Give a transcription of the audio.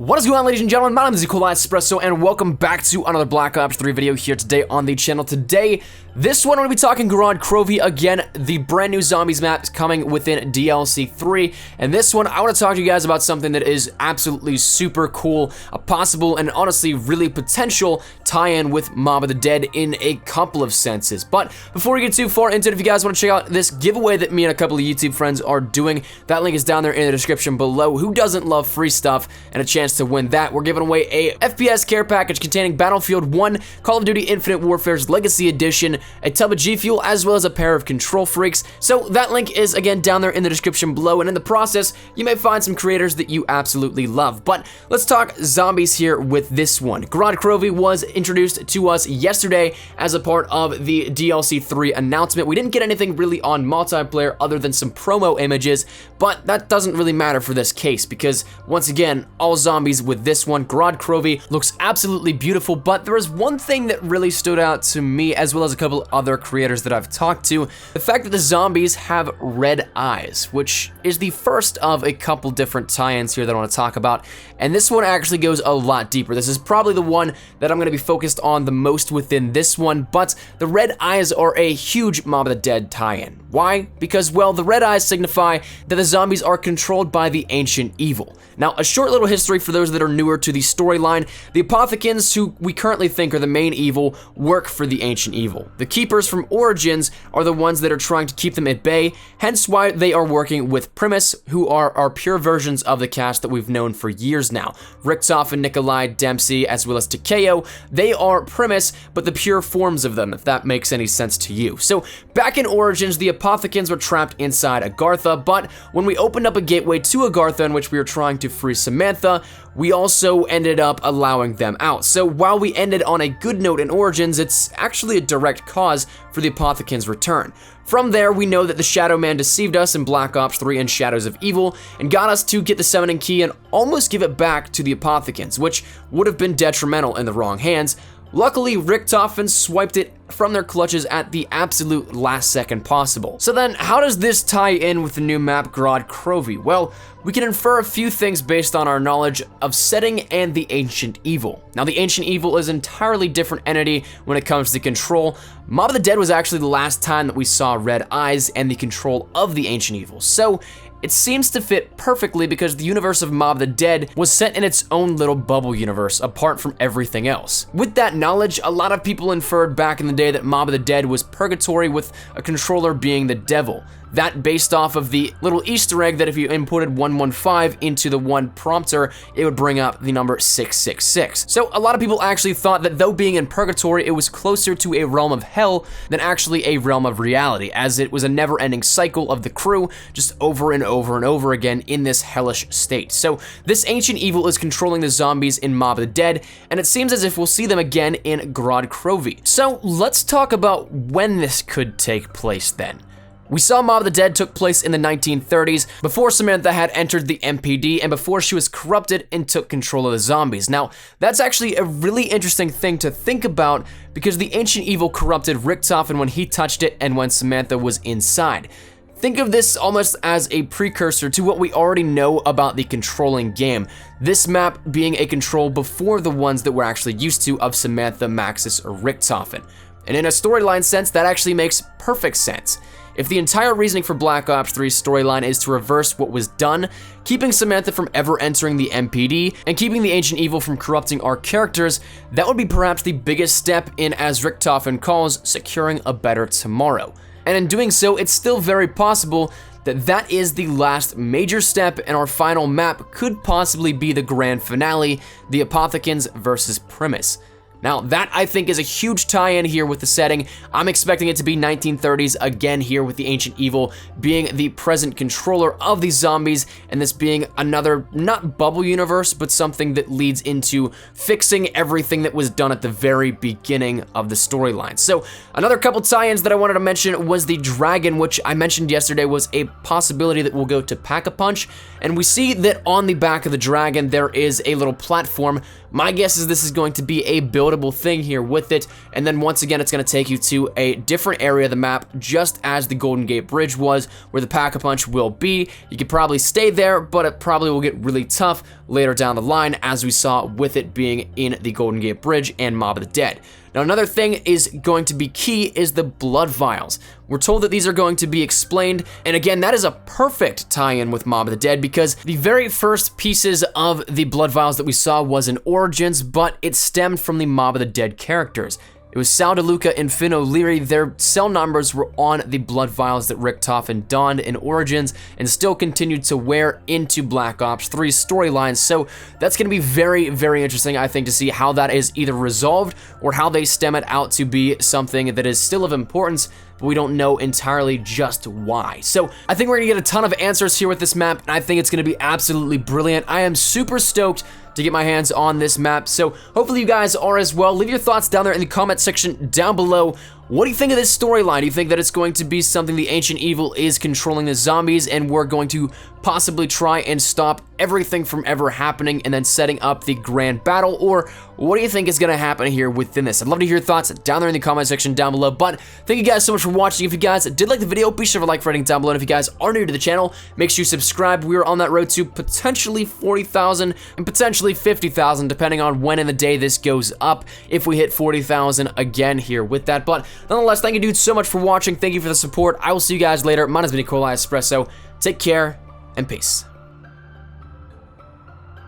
What is going on, ladies and gentlemen? My name is Espresso, and welcome back to another Black Ops 3 video here today on the channel. Today, this one, I'm going to be talking Gorod Krovi again. The brand new Zombies map is coming within DLC 3, and this one, I want to talk to you guys about something that is absolutely super cool, a possible and honestly really potential tie-in with Mob of the Dead in a couple of senses. But before we get too far into it, if you guys want to check out this giveaway that me and a couple of YouTube friends are doing, that link is down there in the description below. Who doesn't love free stuff and a chance to win that? We're giving away a FPS care package containing Battlefield 1, Call of Duty Infinite Warfare's Legacy Edition, a tub of G Fuel, as well as a pair of control freaks. So that link is again down there in the description below, and in the process you may find some creators that you absolutely love. But let's talk zombies here with this one. Gorod Krovi was introduced to us yesterday as a part of the DLC 3 announcement. We didn't get anything really on multiplayer other than some promo images, but that doesn't really matter for this case because once again, all zombies with this one. Gorod Krovi looks absolutely beautiful, but there is one thing that really stood out to me as well as a couple other creators that I've talked to. The fact that the zombies have red eyes, which is the first of a couple different tie-ins here that I want to talk about, and this one actually goes a lot deeper. This is probably the one that I'm going to be focused on the most within this one, but the red eyes are a huge Mob of the Dead tie-in. Why? Because, well, the red eyes signify that the zombies are controlled by the ancient evil. Now, a short little history for those that are newer to the storyline. The Apothicans, who we currently think are the main evil, work for the ancient evil. The Keepers from Origins are the ones that are trying to keep them at bay, hence why they are working with Primus, who are our pure versions of the cast that we've known for years now. Richtof and Nikolai, Dempsey, as well as Takeo, they are Primus, but the pure forms of them, if that makes any sense to you. So, back in Origins, the Apothicans were trapped inside Agartha, but when we opened up a gateway to Agartha in which we were trying to free Samantha, we also ended up allowing them out. So while we ended on a good note in Origins, it's actually a direct cause for the Apothicans' return. From there, we know that the Shadow Man deceived us in Black Ops 3 and Shadows of Evil and got us to get the summoning key and almost give it back to the Apothicans, which would have been detrimental in the wrong hands. Luckily, Richtofen swiped it from their clutches at the absolute last second possible. So then, how does this tie in with the new map Gorod Krovi? Well, we can infer a few things based on our knowledge of setting and the ancient evil. Now, the ancient evil is an entirely different entity when it comes to control. Mob of the Dead was actually the last time that we saw red eyes and the control of the ancient evil. So it seems to fit perfectly because the universe of Mob of the Dead was set in its own little bubble universe apart from everything else. With that knowledge, a lot of people inferred back in the day that Mob of the Dead was purgatory with a controller being the devil. That based off of the little Easter egg that if you inputted 115 into the one prompter, it would bring up the number 666. So a lot of people actually thought that though being in purgatory, it was closer to a realm of hell than actually a realm of reality, as it was a never-ending cycle of the crew just over and over and over again in this hellish state. So this ancient evil is controlling the zombies in Mob of the Dead, and it seems as if we'll see them again in Gorod Krovi. So let's talk about when this could take place then. We saw Mob of the Dead took place in the 1930s, before Samantha had entered the MPD and before she was corrupted and took control of the zombies. Now, that's actually a really interesting thing to think about because the ancient evil corrupted Richtofen when he touched it and when Samantha was inside. Think of this almost as a precursor to what we already know about the controlling game, this map being a control before the ones that we're actually used to of Samantha, Maxis, or Richtofen. And in a storyline sense, that actually makes perfect sense. If the entire reasoning for Black Ops 3's storyline is to reverse what was done, keeping Samantha from ever entering the MPD, and keeping the ancient evil from corrupting our characters, that would be perhaps the biggest step in, as Richtofen calls, securing a better tomorrow. And in doing so, it's still very possible that that is the last major step, and our final map could possibly be the grand finale, the Apothicans versus Primus. Now, that I think is a huge tie-in here with the setting. I'm expecting it to be 1930s again here with the Ancient Evil being the present controller of these zombies, and this being another, not bubble universe, but something that leads into fixing everything that was done at the very beginning of the storyline. So, another couple tie-ins that I wanted to mention was the dragon, which I mentioned yesterday was a possibility that will go to Pack-a-Punch, and we see that on the back of the dragon there is a little platform. My guess is this is going to be a build notable thing here with it. And then once again, it's going to take you to a different area of the map, just as the Golden Gate Bridge was, where the Pack-a-Punch will be. You could probably stay there, but it probably will get really tough later down the line, as we saw with it being in the Golden Gate Bridge and Mob of the Dead. Now, another thing is going to be key is the blood vials. We're told that these are going to be explained, and again, that is a perfect tie-in with Mob of the Dead, because the very first pieces of the blood vials that we saw was in Origins, but it stemmed from the Mob of the Dead characters. It was Sal DeLuca and Finn O'Leary. Their cell numbers were on the blood vials that Rick Toffin donned in Origins and still continued to wear into Black Ops 3's storylines. So that's going to be very, very interesting, I think, to see how that is either resolved or how they stem it out to be something that is still of importance, but we don't know entirely just why. So I think we're going to get a ton of answers here with this map, and I think it's going to be absolutely brilliant. I am super stoked to get my hands on this map, so hopefully you guys are as well. Leave your thoughts down there in the comment section down below. What do you think of this storyline? Do you think that it's going to be something the Ancient Evil is controlling the zombies and we're going to possibly try and stop everything from ever happening and then setting up the grand battle? Or what do you think is going to happen here within this? I'd love to hear your thoughts down there in the comment section down below. But thank you guys so much for watching. If you guys did like the video, be sure to like, rating down below. And if you guys are new to the channel, make sure you subscribe. We're on that road to potentially 40,000 and potentially 50,000, depending on when in the day this goes up, if we hit 40,000 again here with that. But nonetheless, thank you dudes so much for watching. Thank you for the support. I will see you guys later. Mine has been Nikolai Espresso. Take care and peace.